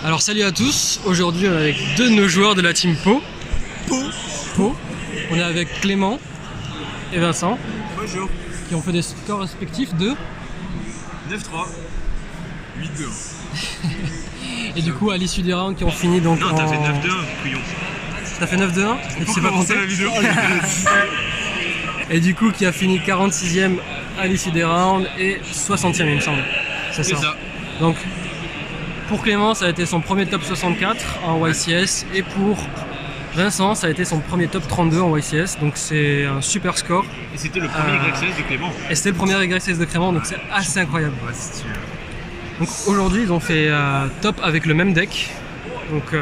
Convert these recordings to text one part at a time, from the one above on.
Alors salut à tous, aujourd'hui on est avec deux de nos joueurs de la team Pau. On est avec Clément et Vincent. Bonjour. Qui ont fait des scores respectifs de 9-3, 8-2. et du coup à l'issue des rounds qui ont fini donc Non, t'as fait 9-2, couillon. T'as fait 9-2-1 et tu sais pas compter la vidéo. Et du coup qui a fini 46e à l'issue des rounds et 60e il me semble. C'est ça. Donc pour Clément ça a été son premier top 64 en YCS et pour Vincent ça a été son premier top 32 en YCS, donc c'est un super score. Et c'était le premier YCS de Clément. Et c'était le premier YCS de Clément, donc c'est assez incroyable. Ouais, c'est sûr. Donc aujourd'hui ils ont fait top avec le même deck, donc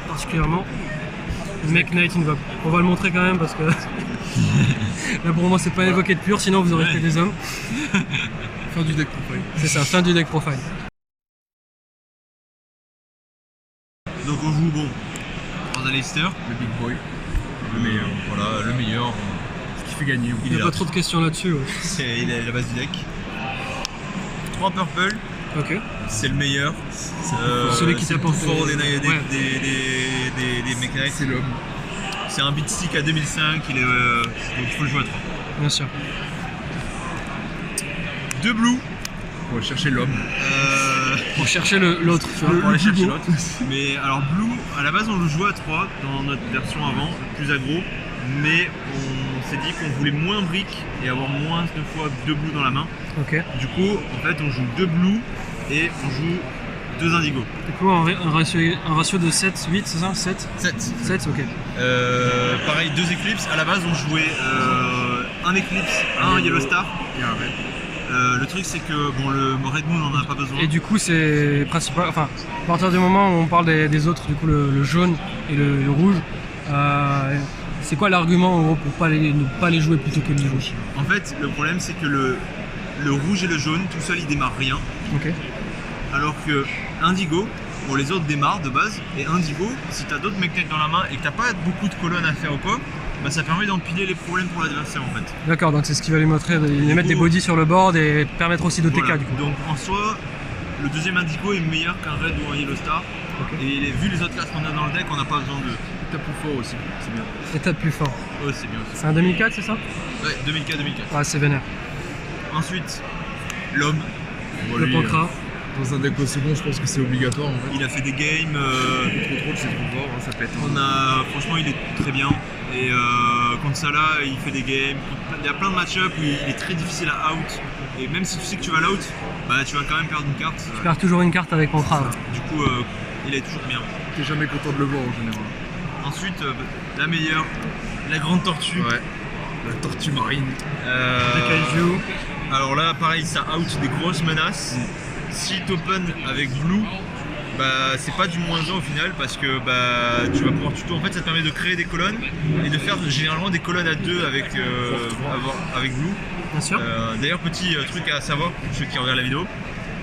particulièrement Make Knight Invoke. On va le montrer quand même parce que là pour moi c'est pas évoqué de pur, sinon vous aurez fait des hommes. Fin du deck profile. C'est ça, fin du deck profile. Donc on joue bon. Dans Alistair, Le big boy. Le meilleur. Voilà, le meilleur. Ce qui fait gagner. Il n'y a pas trop de questions là-dessus. Ouais. il est la base du deck. 3 purple, Ok. c'est le meilleur. Celui qui t'apporte fort des ouais. mécaniques. C'est l'homme. C'est un beat stick à 2005, donc il faut le jouer à 3. Bien sûr. 2 blue. Pour chercher l'homme. Pour chercher l'autre, tu vois. Pour aller chercher l'autre. Mais alors blue, à la base on le jouait à 3 dans notre version avant, plus aggro, mais on s'est dit qu'on voulait moins briques et avoir moins de fois 2 blue dans la main. Ok. Du coup en fait on joue 2 blue et on joue 2 indigo. Du coup un ratio de 7, 8, c'est ça 7 7. 7, ok. Pareil, 2 Eclipse. À la base on jouait un Eclipse, un Yellow Star. Et un red. Le truc c'est que bon, le Red Moon on en a pas besoin. Et du coup c'est principal, enfin à partir du moment où on parle des autres, du coup le jaune et le rouge, c'est quoi l'argument en gros pour ne pas les jouer plutôt que le rouge? En fait le problème c'est que le rouge et le jaune tout seul ils démarrent rien. Ok. Alors que Indigo, bon les autres démarrent de base, et Indigo, si t'as d'autres mecs dans la main et que t'as pas beaucoup de colonnes à faire ou quoi, bah ça permet d'empiler les problèmes pour l'adversaire en fait. D'accord, donc c'est ce qui va lui montrer, de mettre des bodies sur le board et permettre aussi d'OTK Voilà. du coup. Donc en soi, le deuxième Indigo est meilleur qu'un Red ou un Yellow Star. Ok. Et vu les autres cartes qu'on a dans le deck, on n'a pas besoin de. T'as plus fort aussi. C'est bien. Étape plus fort. Oh c'est bien aussi. C'est un 2004, c'est ça? Ouais, 2004. Ouais, c'est vénère. Ensuite, l'homme, Bon, Le lui, pancras. dans un deck au second, je pense que c'est obligatoire en fait. il a fait des games. Trop trop, c'est trop fort, hein, ça pète. Franchement il est très bien. Et contre Salah il fait des games. Il y a plein de match-up où il est très difficile à out. Et même si tu sais que tu vas l'out, bah tu vas quand même perdre une carte. Je perds toujours une carte avec pancras. Ouais. Du coup il est toujours bien. T'es jamais content de le voir en général. Ensuite la meilleure, la grande tortue. Ouais. La tortue marine. Euh, Le kaiju. alors là pareil ça out des grosses menaces. Si t'open avec blue, bah c'est pas du moins 1 au final parce que bah tu vas pouvoir tuto. En fait ça te permet de créer des colonnes et de faire généralement des colonnes à 2 avec blue. Bien sûr. D'ailleurs petit truc à savoir pour ceux qui regardent la vidéo,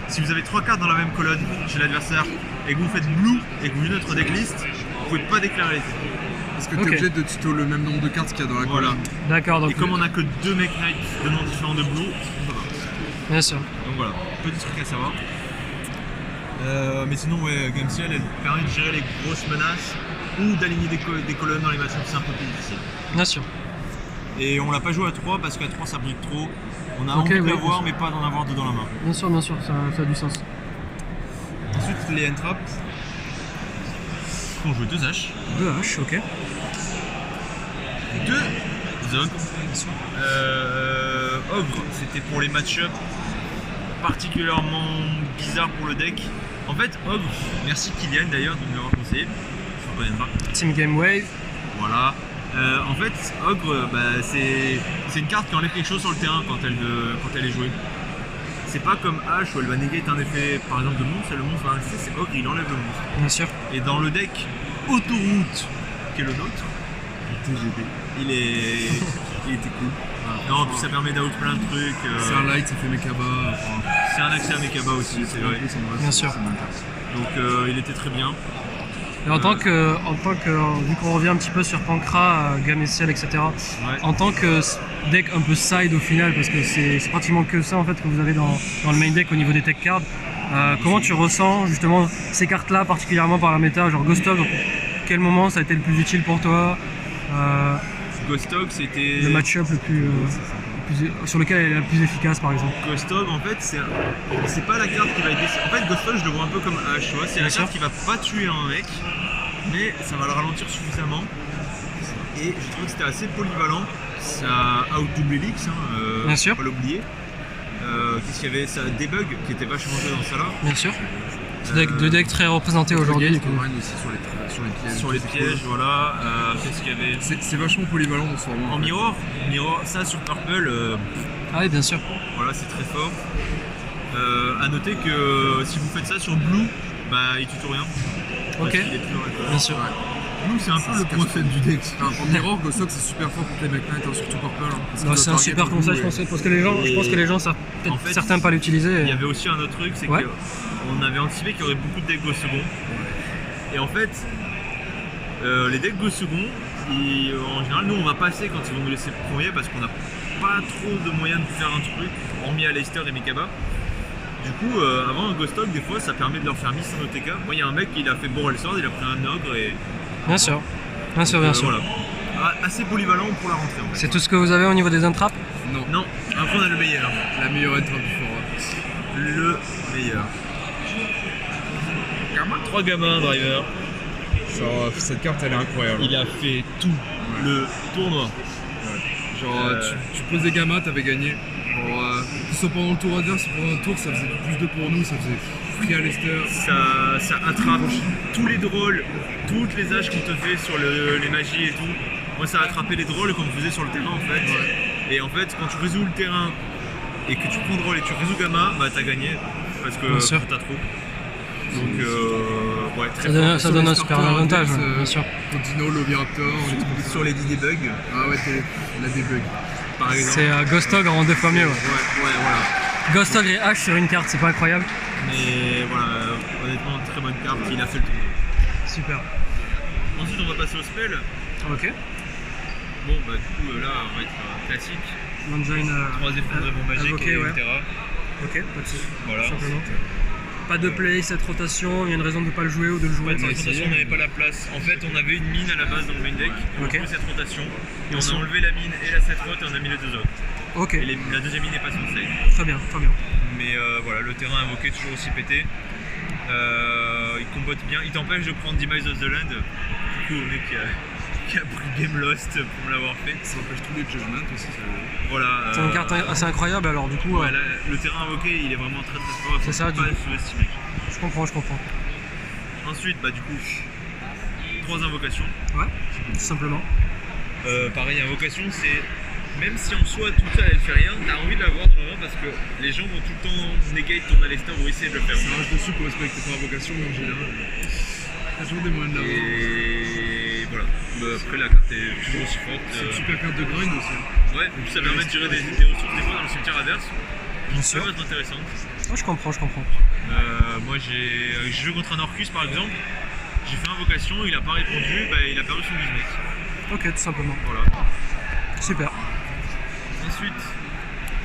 si vous avez 3 cartes dans la même colonne chez l'adversaire et que vous faites blue et que vous jouez notre decklist, vous pouvez pas déclarer les effets. Parce que t'es Ok. obligé de tuto le même nombre de cartes qu'il y a dans la Voilà. colonne. D'accord, donc Et comme on a que 2 Make Knight de noms différents de blue, on peut pas. bien sûr. Donc voilà, petit truc à savoir. Mais sinon, ouais, Gameciel, elle permet de gérer les grosses menaces ou d'aligner des colonnes dans les match-ups, c'est un peu plus difficile. Bien sûr. Et on l'a pas joué à 3 parce qu'à 3 ça brique trop. On a Ok, envie de ouais, l'avoir, bien mais pas d'en avoir 2 dans la main. Bien sûr, ça a du sens. Ensuite, les entraps. On joue 2 H, 2 H, ok. 2 Ogre. Ogre, c'était pour les match-ups particulièrement bizarre pour le deck. En fait, Ogre, merci Kylian d'ailleurs de me l'avoir conseillé. Je ne connais pas. Team Game Wave. Voilà. En fait, Ogre, bah, c'est une carte qui enlève quelque chose sur le terrain quand elle est jouée. C'est pas comme H où elle va negate un effet par exemple de monstre et le monstre va rester, c'est Ogre, il enlève le monstre. Bien sûr. Et dans le deck Autoroute, qui est le nôtre, il était cool. Non, puis ça permet d'out plein de trucs. C'est un light, ça fait Mekaba. C'est un accès à Mekaba aussi, c'est vrai. Bien sûr. Donc il était très bien. Et vu qu'on revient un petit peu sur Pancra, gamme SL, etc., en tant que deck un peu side au final, parce que c'est pratiquement que ça en fait que vous avez dans le main deck au niveau des tech cards, comment tu ressens justement ces cartes-là, particulièrement par la méta, genre Ghost Hog, quel moment ça a été le plus utile pour toi? Ghost Hog, c'était... Le match-up sur lequel elle est la plus efficace par exemple. Ghost Hog, en fait, c'est pas la carte qui va être décisive. En fait, Ghost Hog, je le vois un peu comme H, tu vois. C'est la carte qui va pas tuer un mec, mais ça va le ralentir suffisamment. Et je trouve que c'était assez polyvalent. Ça out-double Helix, bien sûr. Faut pas l'oublier. Qu'est-ce qu'il y avait? Ça debug qui était vachement joué dans ça là. Bien sûr. C'est deux decks très représentés aujourd'hui. Aussi sur les pièges, voilà. Qu'est-ce qu'il y avait? C'est vachement polyvalent dans ce format. En mirror, ça sur Purple. Ah oui, bien sûr. Voilà, c'est très fort. À noter que si vous faites ça sur Blue, bah il tue rien. Ok. Bien sûr. Blue, c'est un peu le point faible du deck. En mirror, Ghost Hog c'est super fort contre les Mech Knight, surtout Purple. C'est un super conseil, je pense que les gens savent peut-être certains pas l'utiliser. Il y avait aussi un autre truc, c'est qu'on avait anticipé qu'il y aurait beaucoup de decks Ghost Second. Et en fait, les decks Ghost Second, en général, nous on va passer quand ils vont nous laisser premier parce qu'on n'a pas trop de moyens de faire un truc, hormis Aleister et Mikaba. Du coup, avant un Ghost Hog, des fois ça permet de leur faire miss en OTK. Moi, il y a un mec qui a fait Borrel Sword, il a pris un ogre et. Bien sûr. Voilà. Assez polyvalent pour la rentrée en fait. C'est tout ce que vous avez au niveau des entrappes? Non. Après on a le meilleur. La meilleure entrap du forum. Le meilleur. 3 gamins driver. Genre, cette carte elle est incroyable. Il a fait tout le tournoi. Genre tu poses des gamins, t'avais gagné. Genre, que ce soit pendant le tour adverse ou pendant un tour, ça faisait plus de pour nous, ça faisait free Aleister. Ça attrape tous les drôles, toutes les haches qu'on te fait sur les magies et tout. Moi ça a attrapé les drôles qu'on me faisait sur le terrain en fait. Ouais. Et en fait quand tu résous le terrain et que tu prends drôle et tu résous gamma, bah t'as gagné. Parce que t'as trop. Donc très ça donne un super avantage, bien sûr. Dino, l'Oviraptor, sur les debug. Ah ouais, la debug. Par exemple. C'est Ghost Hog en 2 fois mieux. Ouais, voilà. Ghost Hog et H sur une carte, c'est pas incroyable? Mais voilà, honnêtement, très bonne carte, il a fait le tour. Super. Ensuite, on va passer au spell. Ok. Bon, bah du coup, là, on va être classique. Manjoin, 3 effondrements magiques, etc. Ok, pas de soucis. Voilà. Simplement. Pas de play, cette rotation, il y a une raison de ne pas le jouer ou de le jouer. Cette rotation, on n'avait pas la place. En fait, on avait une mine à la base dans le main deck, on a fait cette rotation, et on a enlevé la mine et la set rot et on a mis les deux autres. Ok. Et la deuxième mine est passée en side. Très bien. Mais voilà, le terrain invoqué toujours aussi pété. Il combote bien, il t'empêche de prendre Demise of the Land. Du coup, on est qui a pris Game Lost pour me l'avoir fait. Ça empêche tous les Judgment aussi. Voilà. C'est une carte assez incroyable alors du coup. Ouais, là, le terrain invoqué il est vraiment très fort. C'est ça, pas sous-estimer. Je comprends. Ensuite, bah du coup, 3 invocations. Ouais, tout simplement. Pareil, invocation c'est. Même si en soi tout ça elle fait rien, t'as envie de l'avoir dans le main parce que les gens vont tout le temps negate ton Aleister ou essayer de le faire. Ça marche dessus pour respecter ton invocation mais en général. T'as toujours des moyens de l'avoir. Et voilà. Après la carte est toujours aussi forte. C'est une super carte de grind aussi. Ouais, et puis ça permet de gérer des ressources des fois dans le cimetière adverse. Ça peut être intéressant. Oh, je comprends. Moi j'ai joué contre un Orcus par exemple, j'ai fait invocation, il a pas répondu, bah, il a perdu son business. Ok, tout simplement. Voilà. Super. Ensuite,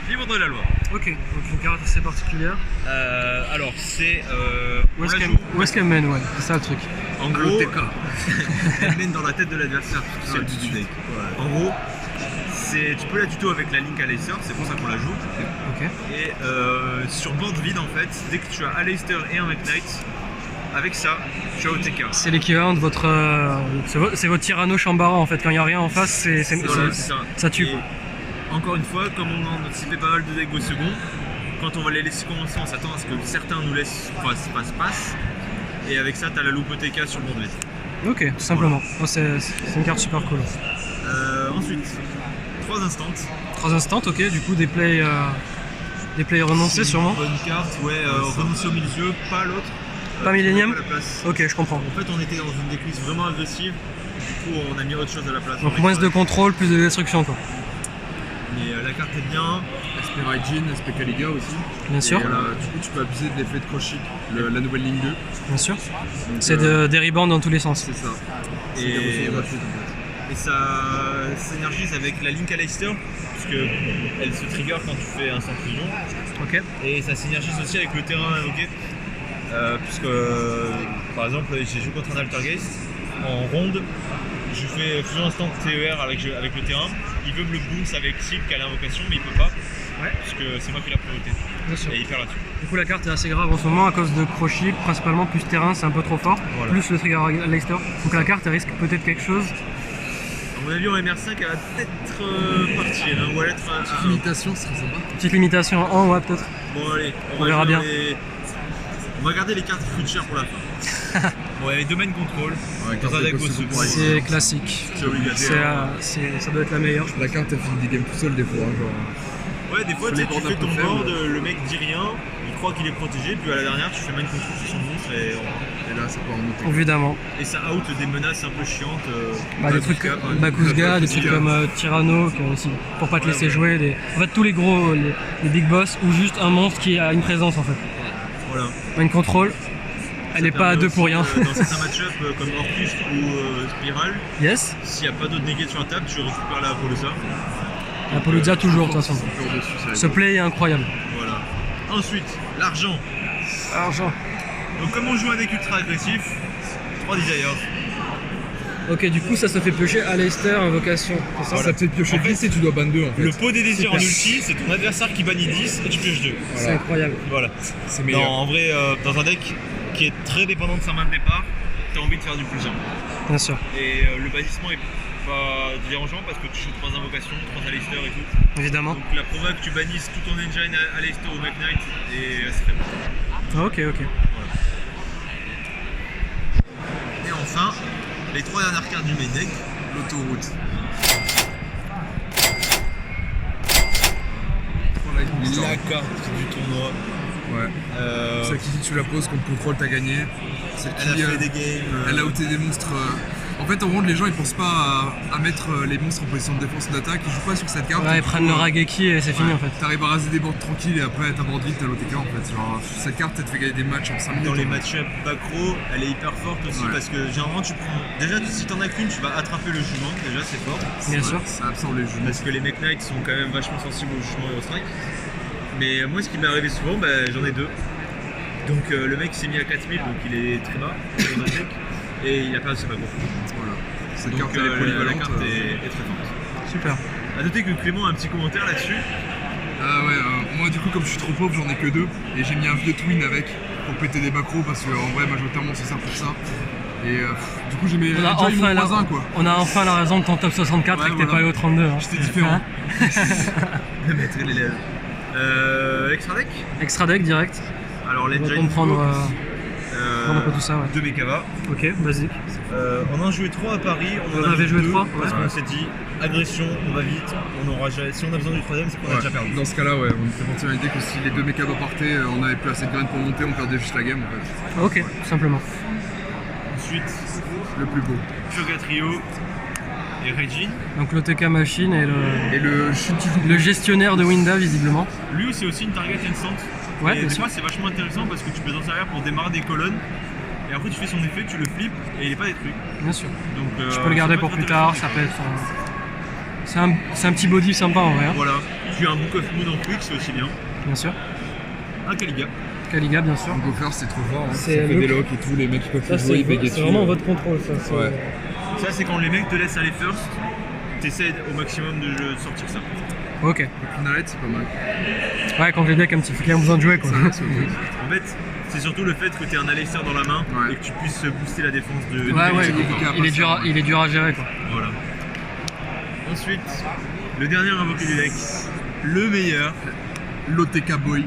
livre de la loi. Ok, donc une carte assez particulière. Alors c'est... Où est-ce qu'elle mène, ouais, c'est ça le truc. En gros, elle mène dans la tête de l'adversaire, c'est le du deck. Ouais. En gros, tu peux la tuto avec la Link Aleister, c'est pour ça qu'on la joue. Ok. Et sur board vide en fait, dès que tu as Aleister et un Mech Knight, avec ça, tu as OTK. C'est l'équivalent de votre... c'est votre Tyranno Chambara en fait, quand il n'y a rien en face, ça tue. Encore une fois, comme on a anticipé pas mal de decks au second, quand on va les laisser commencer, on s'attend à ce que certains nous laissent passe. Et avec ça, tu as la loupe OTK sur le board vide. Ok, tout simplement. Oh, c'est une carte super cool. Ensuite, 3 instants. 3 instants, ok, du coup des plays renoncés sûrement. Bonne carte, ouais, renoncer au milieu, pas l'autre. Pas Millennium. Ok, je comprends. En fait, on était dans une decklist vraiment agressive, du coup, on a mis autre chose à la place. Donc moins de contrôle, plus de destruction quoi. Mais la carte est bien, elle se Raijin, Specaliga aussi. Bien sûr. Et, du coup, tu peux abuser de l'effet de Crush, la nouvelle ligne 2. Bien sûr. Donc, C'est des rebounds dans tous les sens. C'est ça. C'est Et, des ressources gratuites en fait. et ça s'énergise avec la Link Aleister, puisque elle se trigger quand tu fais un centre fusion. Ok. Et ça s'énergise aussi avec le terrain invoqué. Puisque par exemple, j'ai joué contre un Altergeist en ronde. Je fais fusion instant TER avec le terrain. Il veut me le bounce avec Silk à l'invocation, mais il peut pas. Ouais. Puisque c'est moi qui ai la priorité. Bien sûr. Et il perd là-dessus. Du coup, la carte est assez grave en ce moment à cause de Crochet, principalement plus terrain, c'est un peu trop fort. Voilà. Plus le trigger Aleister. Donc la carte elle risque peut-être quelque chose. À mon avis, en MR5, elle va peut-être partir. Hein, ou elle va être Petite limitation, ce serait sympa. Petite limitation en ouais, peut-être. Bon, allez, On verra bien. On va garder les cartes qui coûtent cher pour la fin. Bon, il y a les domaines contrôle. Ouais, Dans un deck boss C'est classique. C'est obligatoire. Ça doit être la meilleure. La carte elle finit des games tout seul des fois. Genre. Ouais, des fois, Sur tu les sais, tu boards fais un peu ton faibles. board, le mec dit rien, il croit qu'il est protégé, puis à la dernière, tu fais main control sur son monstre Et là, ça peut remonter. Évidemment. et ça out des menaces un peu chiantes. Des trucs comme Bakuzga, des trucs comme Tyranno, aussi, pour pas te laisser jouer. En fait, tous les gros, les big boss, ou juste un monstre qui a une présence en fait. Voilà. Mind control, elle est pas à deux pour rien. Dans certains match-up comme Orcus ou Spiral, Yes, s'il n'y a pas d'autres negate sur la table, tu récupères la Apollosa. Apollodia toujours de toute façon. Peur dessus, ça va être Ce play est incroyable. Voilà. Ensuite, l'argent. Argent. Donc, comme on joue un deck ultra agressif, 3 Desires. Ok, du coup, ça se fait piocher Aleister, invocation. C'est ça Ça te fait piocher En fait, 10 et tu dois ban 2 en fait. Le pot des désirs en Super. ulti, c'est ton adversaire qui bannit 10 et tu pioches 2. C'est incroyable. Voilà. C'est Non, meilleur. en vrai, dans un deck qui est très dépendant de sa main de départ, t'as envie de faire du plus 1. Bien sûr, Et le bannissement est pas dérangeant parce que tu joues 3 invocations, 3 Aleister et tout. évidemment. Donc la provoque, tu bannisses tout ton engine à Aleister ou Mech Knight et c'est très bon. Ok, ok. Et enfin, les 3 dernières cartes du main deck. L'autoroute. La carte du tournoi. Ouais. Celle qui dit que tu la poses contre contrôle, t'as gagné. Celle Elle a qui, fait des games. elle a outé des monstres. En fait, en gros, les gens ils pensent pas à mettre les monstres en position de défense ou d'attaque. Ils jouent pas sur cette carte. Ouais, Du ils coup, prennent le Rageki et c'est fini en fait. T'arrives à raser des boards tranquilles et après t'as board vite, t'as l'OTK en fait. Genre, cette carte elle te fait gagner des matchs en 5 minutes. Dans les match-up backrow, elle est hyper forte aussi Ouais. parce que généralement tu prends. Déjà, si t'en as qu'une, tu vas attraper le jugement, déjà c'est fort. Bien sûr. Ça absorbe les jeux. Parce que les Mech Knights sont quand même vachement sensibles au jugement et au strike. Mais moi, ce qui m'est arrivé souvent, j'en ai 2. Donc le mec s'est mis à 4000, donc il est très bas dans un deck, et il a perdu ses backrow. Voilà. Cette Donc carte elle est la polyvalente. carte est très forte. Super. A noter que Clément a un petit commentaire là-dessus. Ah ouais, moi du coup comme je suis trop pauvre j'en ai que 2 et j'ai mis un vieux twin avec pour péter des macros parce qu'en vrai majoritairement c'est ça pour ça. Et du coup j'ai mis On a, déjà eu mon enfin voisin quoi. on a enfin la raison de ton top 64 Ouais, et que t'es voilà. pas allé au 32. Hein. J'étais différent. Hein Mettre l'élève. Extra deck. Extra deck direct. Alors les On va Giant comprendre Flow, prendre un peu tout ça. Ouais. 2 Mekava. Ok, basique. On en a joué 3 à Paris, on en On avait mis joué 2 trois, parce ouais. qu'on s'est dit agression, on va vite, on aura jamais... si on a besoin du 3ème, c'est qu'on a Ouais. déjà perdu. Dans ce cas-là ouais, on était parti dans l'idée que si les 2 mécas partaient, on avait plus assez de graines pour monter, on perdait juste la game en fait. Ok, tout simplement. Ensuite, Le plus beau. Purgatrio et Regine. Donc l'OTK Machine et Et le le gestionnaire de Winda visiblement. Lui, c'est aussi une target instant. Ouais, et bien des sûr. fois, c'est vachement intéressant parce que tu peux t'en servir pour démarrer des colonnes. Et après, tu fais son effet, tu le flippes et il est pas détruit. Bien sûr. Donc, Tu peux le garder ça peut pour être plus tard, intéressant. ça peut être. C'est un petit body sympa en vrai. Hein. Voilà. Puis un Book of Moon en quick, c'est aussi bien. Bien sûr. Un Kaliga. Kaliga, bien sûr. On peut faire c'est trop fort. Hein. C'est Ça fait le- des locks et tout, les mecs qui peuvent Ça, jouer, ils bégayent c'est vraiment dessus. votre contrôle, ça. Ouais. Ça, c'est quand les mecs te laissent aller first. T'essaies au maximum de sortir ça. Ok. Le Clean c'est pas mal. Ouais, quand les decks un petit peu qui ont besoin de jouer quoi. C'est ok. En fait, c'est surtout le fait que tu aies un Aleister dans la main Ouais. et que tu puisses booster la défense de. Ouais, ouais, c'est compliqué à il est dur à gérer quoi. Voilà. Ensuite, le dernier invoqué du deck, le meilleur, L'OTK Boy.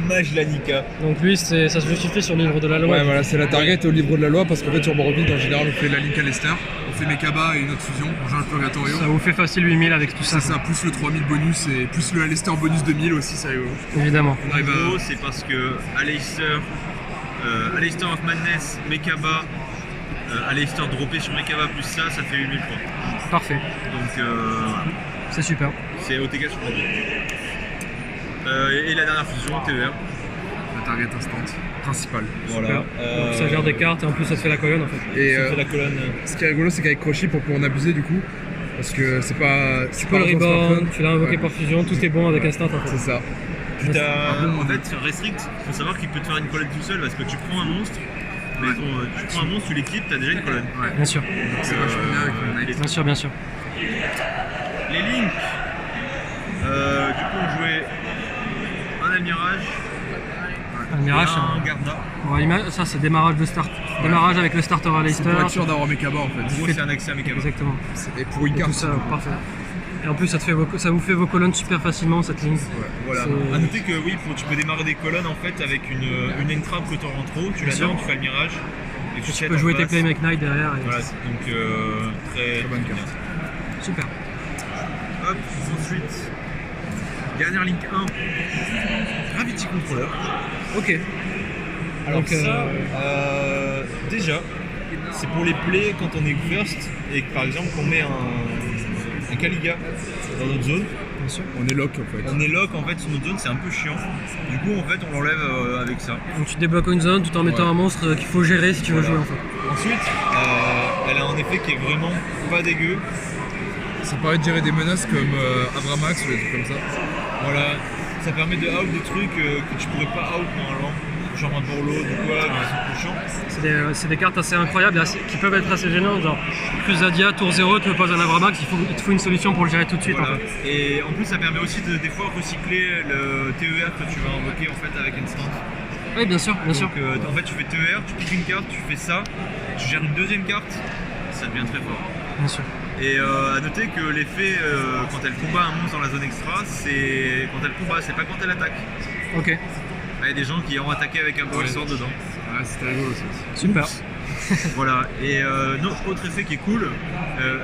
Mage Lanika. Donc lui, ça se justifie sur le livre de la loi. Ouais, voilà, c'est la target au livre de la loi parce qu'en fait, sur Borbid, en général, on fait la Link Aleister, on fait Mekaba et une autre fusion, on joue le Purgatorio. Ça vous fait facile 8000 avec tout ça. C'est ça, plus le 3000 bonus et plus le Aleister bonus 2000 aussi, ça rigolo. Évidemment. On En arrive gros, à. c'est parce que Aleister of Madness, Mekaba, Aleister droppé sur Mekaba plus ça fait 8000 points. Parfait. Donc, C'est super. c'est OTK sur la vie. Et la dernière fusion, TER. La target instant principale. Voilà. Donc, ça gère des cartes et en plus ça te fait la colonne en fait. Et Ça fait la colonne. ce qui est rigolo, c'est qu'avec Crochy, pour pouvoir en abuser du coup, parce que c'est pas. Tu peux le reborn, tu l'as invoqué Ouais. par fusion, tout est bon avec instant en C'est fait. ça. Puis en fait, sur Restrict, faut savoir qu'il peut te faire une colonne tout seul parce que tu prends un monstre, mais tu prends un monstre, tu l'équipes, t'as déjà une colonne. Bien sûr, C'est vachement bien avec le Knight. bien sûr, bien sûr. Les Link, du coup, on jouait un Almirage, Almirage, un Garda. bon, ça c'est démarrage de start. Démarrage avec le starter à C'est Leicester. pour être sûr d'avoir mes cabas en En fait. gros, c'est un accès à Mekaba. Exactement. Et pour une Et carte. tout ça, parfait. Et en plus ça vous fait vos colonnes super facilement cette ligne. Ouais, voilà. C'est- A noter que oui, tu peux démarrer des colonnes en fait avec une entrave que tu rentres trop, tu la Bien sûr. donnes, tu fais le mirage. Et Tu peux jouer tes Playmake Knight derrière. Et Voilà, donc très Très bonne bien. carte. Super. Hop, ensuite, dernière Link 1, Gravity Controller. Ok. Alors Donc, ça, déjà, c'est pour les plays quand on est first et que par exemple qu'on met un Kaliga dans notre zone, Bien sûr. On est lock en fait. on est lock en fait sur notre zone, c'est un peu chiant. Du coup en fait on l'enlève avec ça. Donc tu débloques une zone tout en mettant Ouais. un monstre qu'il faut gérer si tu veux Voilà. jouer en fait. Ensuite, elle a un effet qui est vraiment pas dégueu. Ça permet de gérer des menaces comme Abramax ou des trucs comme ça. Voilà, ça permet de out des trucs que tu pourrais pas out normalement, genre un Borlo, du quoi, qui sont plus chiants. C'est des cartes assez incroyables qui peuvent être assez gênantes. Genre, plus Zadia, tour 0, tu veux pas un Abramax, il te faut une solution pour le gérer tout de suite Voilà. en fait. Et en plus ça permet aussi de des fois recycler le TER que tu vas invoquer en fait avec Instant. Oui, bien sûr, bien sûr. Donc en fait tu fais TER, tu piques une carte, tu fais ça, tu gères une deuxième carte, ça devient très fort. Bien sûr. Et à noter que l'effet quand elle combat un monstre dans la zone extra, c'est quand elle combat, c'est pas quand elle attaque. Ok, Il y a des gens qui ont attaqué avec un Brawl Sword dedans. Ouais, c'était rigolo aussi. super. Voilà. Et notre autre effet qui est cool,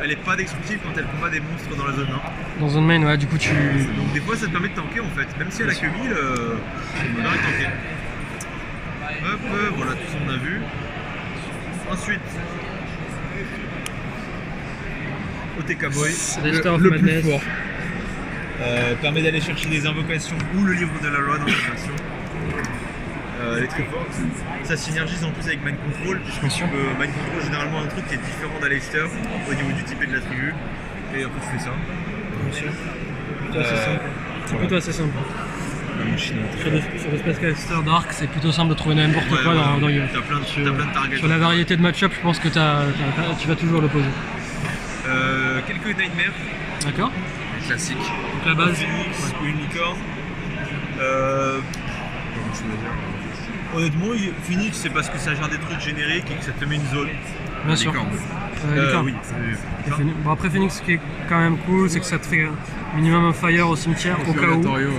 elle est pas destructive quand elle combat des monstres dans la zone 1. Dans zone main, ouais, du coup tu. Donc des fois ça te permet de tanker en fait, même si elle a que 1000, ça te permet de tanker. Hop, voilà, tout ça on a vu. Ensuite, OTK Boy C'est Leicester of Le plus Madness. fort. permet d'aller chercher des invocations ou le livre de la loi dans la version. Elle est très forte. Ça synergise en plus avec Mind Control, puisque tu peux Mind Control généralement un truc qui est différent d'Aleister au niveau du type et de la tribu. Et après tu fais ça. Plutôt assez simple. C'est plutôt assez simple. La machine. Sur le Space Caster Dark, c'est plutôt simple de trouver n'importe quoi dans Yu. T'as plein de targets. Sur la variété de match-up, je pense que tu vas toujours le poser. Quelques Nightmares D'accord. classiques. Donc la base. Phoenix ou une licorne. Comment je veux dire. Honnêtement, Phoenix c'est parce que ça gère des trucs génériques et que ça te met une zone. Bien sûr. Licorne. Licorne. Oui. Et Phoenix- Bon, après Phoenix, ce qui est quand même cool, c'est que ça te fait minimum un fire au cimetière au cas où. Oratorio,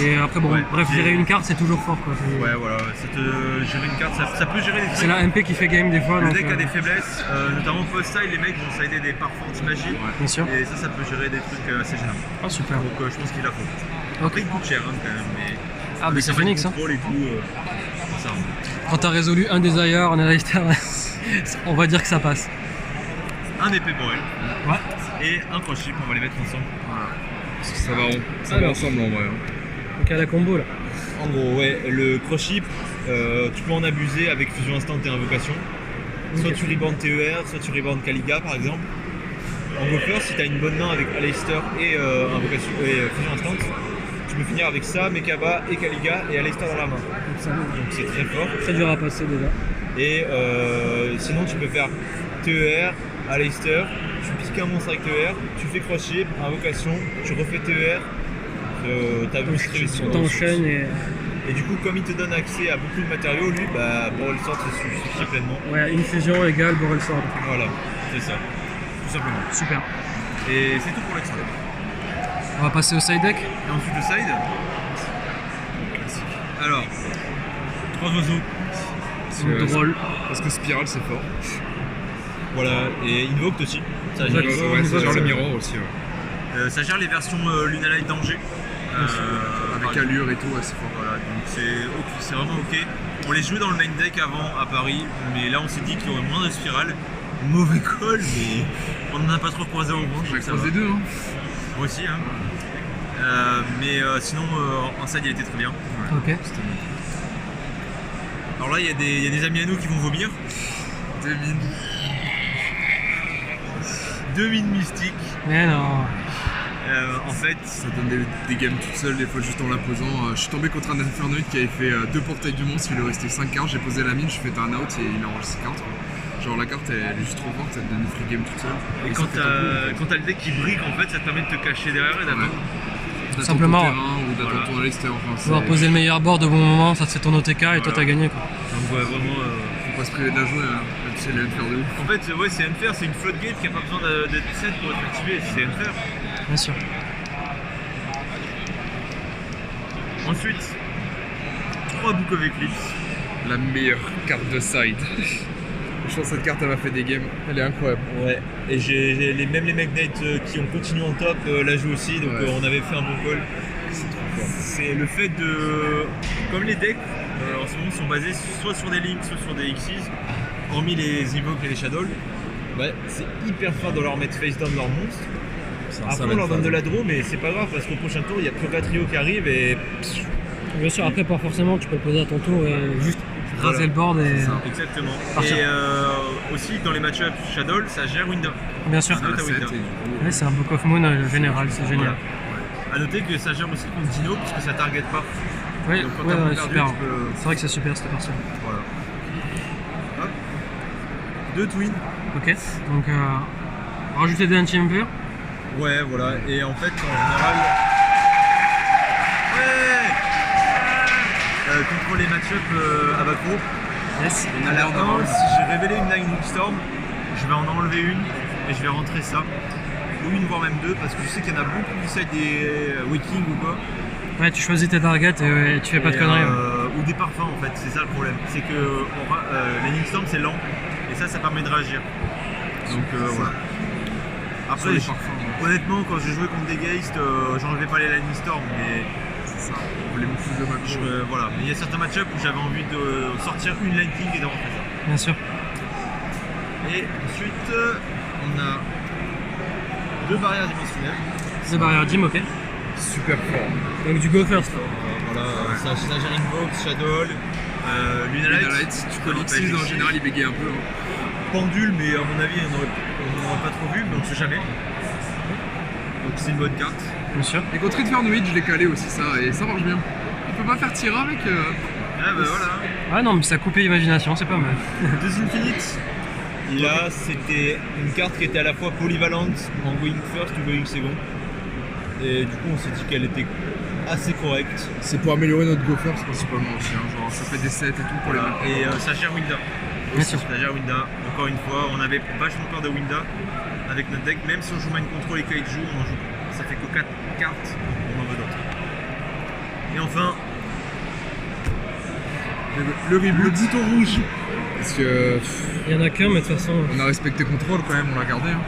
Et après, bon, Ouais. bref, gérer une carte, c'est toujours fort quoi. Ouais, voilà. Ça te gérer une carte, ça peut gérer des C'est trucs. la MP qui fait game des fois. Le donc, deck a des faiblesses, notamment post-style, les mecs vont sider des parfums magie. Bien sûr. Et ça peut gérer des trucs assez gênants. Ah, super. Donc je pense qu'il a faut. Après, il coûte cher hein, quand même. Mais Ah, mais c'est Phoenix, hein. contrôle et tout. Ça. Quand t'as résolu un Desire en Aleister, on va dire que ça passe. Un épée pour elle. Ouais. Et un cross-chip, on va les mettre ensemble. Parce que ça va, ça Alors. va ensemble en vrai. Donc à la combo là. En gros, ouais, le cross-chip, tu peux en abuser avec fusion instant et invocation. Soit Ok. tu reborn TER, soit tu reborn Kaliga par exemple. En Gopher, si tu as une bonne main avec Aleister et invocation et fusion instant, tu peux finir avec ça, Mekaba et Kaliga et Aleister dans la main. Donc c'est très fort. Très dur à passer déjà. Et sinon tu peux faire TER, Aleister, tu piques un monstre avec TER, tu fais cross-chip, invocation, tu refais TER, t'as vu Tu t'enchaînes et du coup comme il te donne accès à beaucoup de matériaux, lui, bah Borel Sword se suffit pleinement. ouais, une fusion égale Borel Sword. Voilà, c'est ça, tout simplement. Super. Et c'est tout pour l'extra. On va passer au side deck. Et ensuite le side. Alors, 3 oiseaux, C'est Drôle. Parce que Spiral c'est fort. voilà, et Invoked aussi. Ça Invoke. gère, Ouais, ça gère le c'est- Mirror aussi. Ouais. ça gère les versions Lunalight Danger. Avec allure et tout, ouais, c'est fort. Voilà, donc c'est vraiment ok. On les jouait dans le main deck avant à Paris, mais là on s'est dit qu'il y aurait moins de spirales. Mauvais call, mais on n'en a pas trop croisé au moins. Je vais donc ça va. croiser deux. Hein. Moi aussi, hein. Sinon, en side, il était très bien. Ok. Alors là, il y a des amis à nous qui vont vomir. 2 mines mystiques. Mais non. En fait, Ça donne des games toute seule, des fois juste en la posant. Je suis tombé contre un Infernoid qui avait fait 2 portails du monstre, il lui restait 5 cartes, j'ai posé la mine, je fais un out et il enregistre 6 cartes. Quoi. Genre la carte elle est juste trop forte, ça te donne une free game toute seule. et ça quand fait tempo, t'as le deck qui brique, en fait, ça te permet de te cacher derrière et d'attendre. d'attendre Simplement, ton terrain ou d'attendre voilà. ton Alex Terre, enfin, Pouvoir poser le meilleur board au bon moment, ça te fait ton OTK et toi t'as gagné quoi. Donc ouais, vraiment. faut pas se priver de la jouer, même si elle est faire de ouf. En fait, ouais, c'est unfair, c'est une floodgate qui a pas besoin d'être 7 pour être activée, c'est unfair. Bien sûr. Ensuite, 3 Book of Eclipse. La meilleure carte de side. Je pense que cette carte elle m'a fait des games, elle est incroyable. Ouais, et même les Magnate qui ont continué en top la jouent aussi, donc Ouais. on avait fait un bon call. C'est trop fort. C'est le fait de. Comme les decks en ce moment sont basés soit sur des Links, soit sur des Xyz, hormis les Evoke et les Shadow, ouais, c'est hyper fort de leur mettre face down leur monstre. Après on leur donne de la draw, mais c'est pas grave parce qu'au prochain tour il y a Purga Trio qui arrive et. Bien sûr, après pas forcément, tu peux le poser à ton tour et juste raser Voilà. le board et. Exactement. Partir. Et aussi dans les match-ups Shadow, ça gère Winda. Bien sûr. Ah, t'as 7 Winda. et du coup, Ouais, c'est un Book of Moon général, c'est génial. A noter que ça gère aussi contre Dino puisque ça target pas. Oui, Donc quand ouais, t'as ouais, perdu, super. tu peux. C'est vrai que c'est super cette version. Voilà. Hop. 2 Twins. Ok, donc rajouter des anti-impure. Ouais, voilà. Et en fait, en général. Ouais contre les match-up à Bakro, Yes. à la fin, si j'ai révélé une Lightning Storm, je vais en enlever une et je vais rentrer ça. Ou une, voire même 2, parce que je sais qu'il y en a beaucoup qui essayent des Waking ou quoi. Ouais, tu choisis tes targets et tu fais pas de conneries. Ouais. Ou des parfums en fait, c'est ça le problème. C'est que Lightning Storm c'est lent et ça permet de réagir. Donc voilà. Après, sur les parfums, honnêtement, quand j'ai joué contre des Geist, j'enlevais pas les Lightning Storm, mais c'est ça. On voulait me foutre de ma voilà. Mais il y a certains match-ups où j'avais envie de sortir une Lightning et de rentrer ça. Bien sûr. Et ensuite, on a 2 barrières dimensionnelles. The Barrier Dim, ok. super fort. Donc du go first. Voilà, ça gère Invoke, Shadow, Lunalight. Lunalight, tu peux l'X6 en général il bégaye un peu. Pendule, mais à mon avis, on n'aurait pas trop vu, mais on ne sait jamais. Donc c'est une bonne carte. Bien sûr. Et contre Infernoid, je l'ai calé aussi ça, et ça marche bien. Il peut pas faire tirer avec. Ah bah voilà. Ah non, mais ça a coupé l'imagination, c'est pas mal. 2 Infinites. Et là, c'était une carte qui était à la fois polyvalente en going first ou going second. Et du coup, on s'est dit qu'elle était assez correcte. C'est pour améliorer notre go first principalement aussi, hein. Genre ça fait des sets et tout pour Voilà. les Et ça gère Winda. Bien sûr. Ça gère Winda. Encore une fois, on avait vachement peur de Winda avec notre deck. Même si on joue Mind Control et Kaiju, on en joue. Ça fait que 4 cartes, on en veut d'autres. Et enfin, le bouton rouge. Parce que Il y en a qu'un, mais de toute façon. on a respecté contrôle quand même, on l'a gardé. Hein.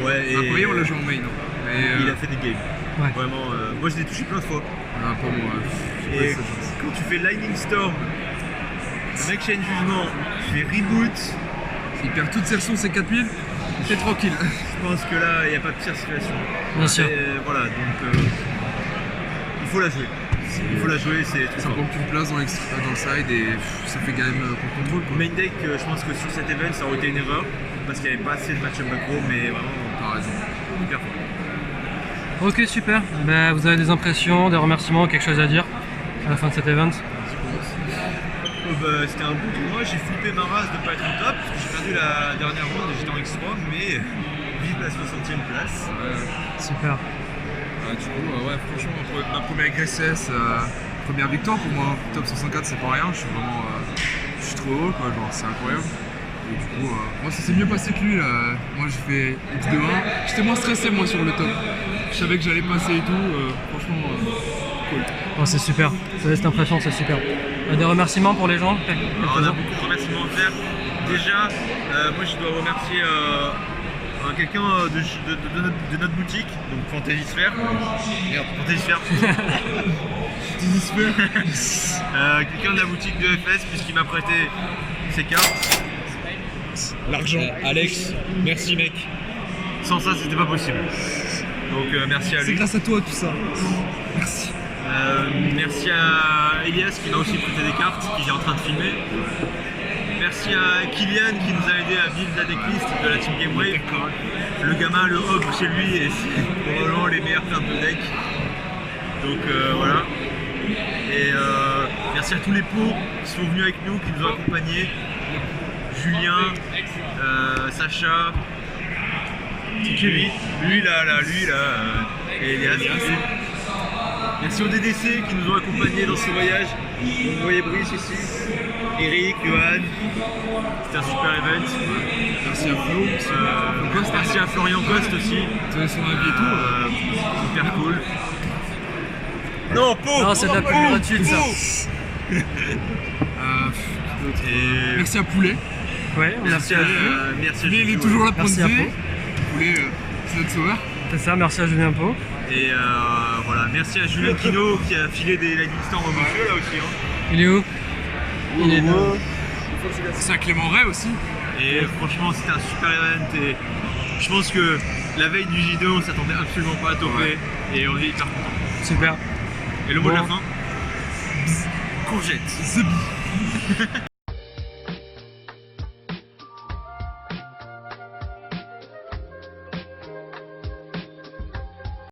ouais, et Après, on l'a joué en main. Hein. Mais, il a fait des games. Ouais. Vraiment, moi je l'ai touché plein de fois. pas moi. Et quand tu fais Lightning Storm, le mec chaîne jugement, tu fais reboot, Il perd toutes ses ressources et 4000, t'es tranquille. je pense que là il n'y a pas de pire situation. Bien sûr. Et, voilà, donc il faut la jouer. Il faut la jouer, c'est trop Ça fort. prend plus de place dans le side et ça fait quand même contre contrôle. Quoi. Main deck, je pense que sur cet event ça aurait été une erreur parce qu'il n'y avait pas assez de match-up macro, mais vraiment T'as raison. hyper fort. Ok, super. Ben, vous avez des impressions, des remerciements, quelque chose à dire à la fin de cet event? C'était un bon tournoi, j'ai flippé ma race de ne pas être en top, parce que j'ai perdu la dernière ronde et j'étais en X3, mais vive la 60e place. Super. Du coup, ouais, franchement, ma première GSS, première victoire pour moi. Top 64, c'est pas rien. Je suis vraiment. Je suis trop heureux, quoi. Genre, c'est incroyable. Et du coup, moi, ça s'est mieux passé que lui. Là. Moi, j'ai fait X2-1. J'étais moins stressé, moi, sur le top. Je savais que j'allais passer et tout. Franchement, cool. Oh, c'est super. Ça laisse cette impression, c'est super. Des remerciements pour les gens? Alors, on a beaucoup de remerciements à faire. Déjà, moi je dois remercier quelqu'un de notre boutique, donc Fantasy Sphere. Merde, Fantasy Sphere. Quelqu'un de la boutique de FS, puisqu'il m'a prêté ses cartes. L'argent. Alex, merci mec. Sans ça, c'était pas possible. Donc merci à C'est lui. grâce à toi tout ça. Merci. Merci à Elias qui m'a aussi prêté des cartes, qui est en train de filmer. Merci à Kylian qui nous a aidé à build la decklist de la Team Game Wave. Le gamin, le ogre chez lui, et c'est probablement les meilleures cartes de deck. Donc voilà. Et merci à tous les pots qui sont venus avec nous, qui nous ont accompagnés. Julien, Sacha, lui là, et Elias. Merci aux DDC qui nous ont accompagnés dans ce voyage. Vous voyez Brice ici, Eric, Johan. C'était un super event. Merci à Flo. Merci à Florian Coste aussi. Tu as son avis et tout. Super cool. Non, Non, c'est de la pub gratuite ça. Et Merci à Poulet. Ouais, merci à merci à Poulet, il est Julien. toujours là pour Merci nous à aider. Pau. Poulet, c'est notre sauveur. C'est ça, merci à Julien Pau. Et voilà, merci à Julien Kino qui a filé des Lightning Storm au monsieur là aussi. Hein. Il est où? Il est là. C'est à Clément Ray aussi. Et franchement, c'était un super event. Et je pense que la veille du J2, on s'attendait absolument pas à toper. Et on est hyper content. Super. Et le mot de la Bon. fin, courgette. Zebi.